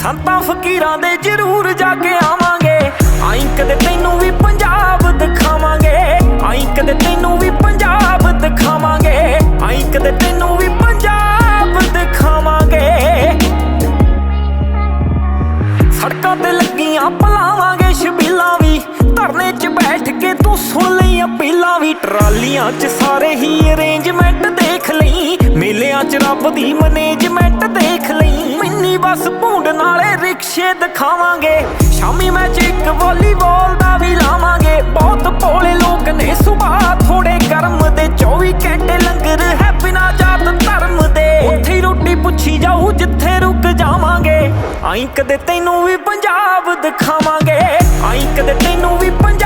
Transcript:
ਸੰਤਾਂ ਫਕੀਰਾਂ ਦੇ ਜ਼ਰੂਰ ਜਾ ਕੇ ਆਵਾਂਗੇ। ਆਈ ਕਦੇ ਤੈਨੂੰ ਵੀ ਪੰਜਾਬ ਦਿਖਾਵਾਂਗੇ, ਆਈ ਕਦੇ ਤੈਨੂੰ ਵੀ ਪੰਜਾਬ ਦਿਖਾਵਾਂਗੇ, ਆਈ ਕਦੇ ਤੈਨੂੰ ਵੀ ਪੰਜਾਬ ਦਿਖਾਵਾਂਗੇ। ਸੜਕਾਂ ਤੇ ਲੱਗੀਆਂ ਪਲਾਵਾਂਗੇ ਛਬੀਲਾਂ ਵੀ, ਧਰਨੇ 'ਚ ਬੈਠ ਕੇ ਤੂੰ ਸੁਣ ਲਈ ਅਪੀਲਾਂ ਵੀ। ਟਰਾਲੀਆਂ 'ਚ ਸਾਰੇ ਹੀ ਅਰੇਂਜਮੈਂਟ ਦੇਖ ਲਈ, ਮੇਲਿਆਂ 'ਚ ਰੱਬ ਦੀ ਮੈਨੇਜਮੈਂਟ ਦੇਖ ਲਈ। ਮਿੰਨੀ ਬੱਸ ਭੂੰਡ ਨਾਲੇ ਰਿਕਸ਼ੇ ਦਿਖਾਵਾਂਗੇ, ਸ਼ਾਮੀ ਮੈਚ ਇੱਕ ਵਾਲੀਬਾਲ ਦਾ ਵੀ ਲਾਵਾਂਗੇ। ਬਹੁਤ ਭੋਲੇ ਲੋਕ ਨੇ ਸੁਭਾਅ ਥੋੜੇ ਕਰਮ ਦੇ, 24 ਘੰਟੇ ਲੰਗਰ ਹੈ ਬਿਨਾਂ ਜਾਤ ਧਰਮ ਦੇ। ਉੱਥੇ ਰੋਟੀ ਪੁੱਛੀ ਜਾਊ ਜਿੱਥੇ ਰੁਕ ਜਾਵਾਂਗੇ, ਆਈ ਕਦੇ ਤੈਨੂੰ ਵੀ ਪੰਜਾਬ ਦਿਖਾਵਾਂਗੇ, ਆਈ ਕਦੇ ਤੈਨੂੰ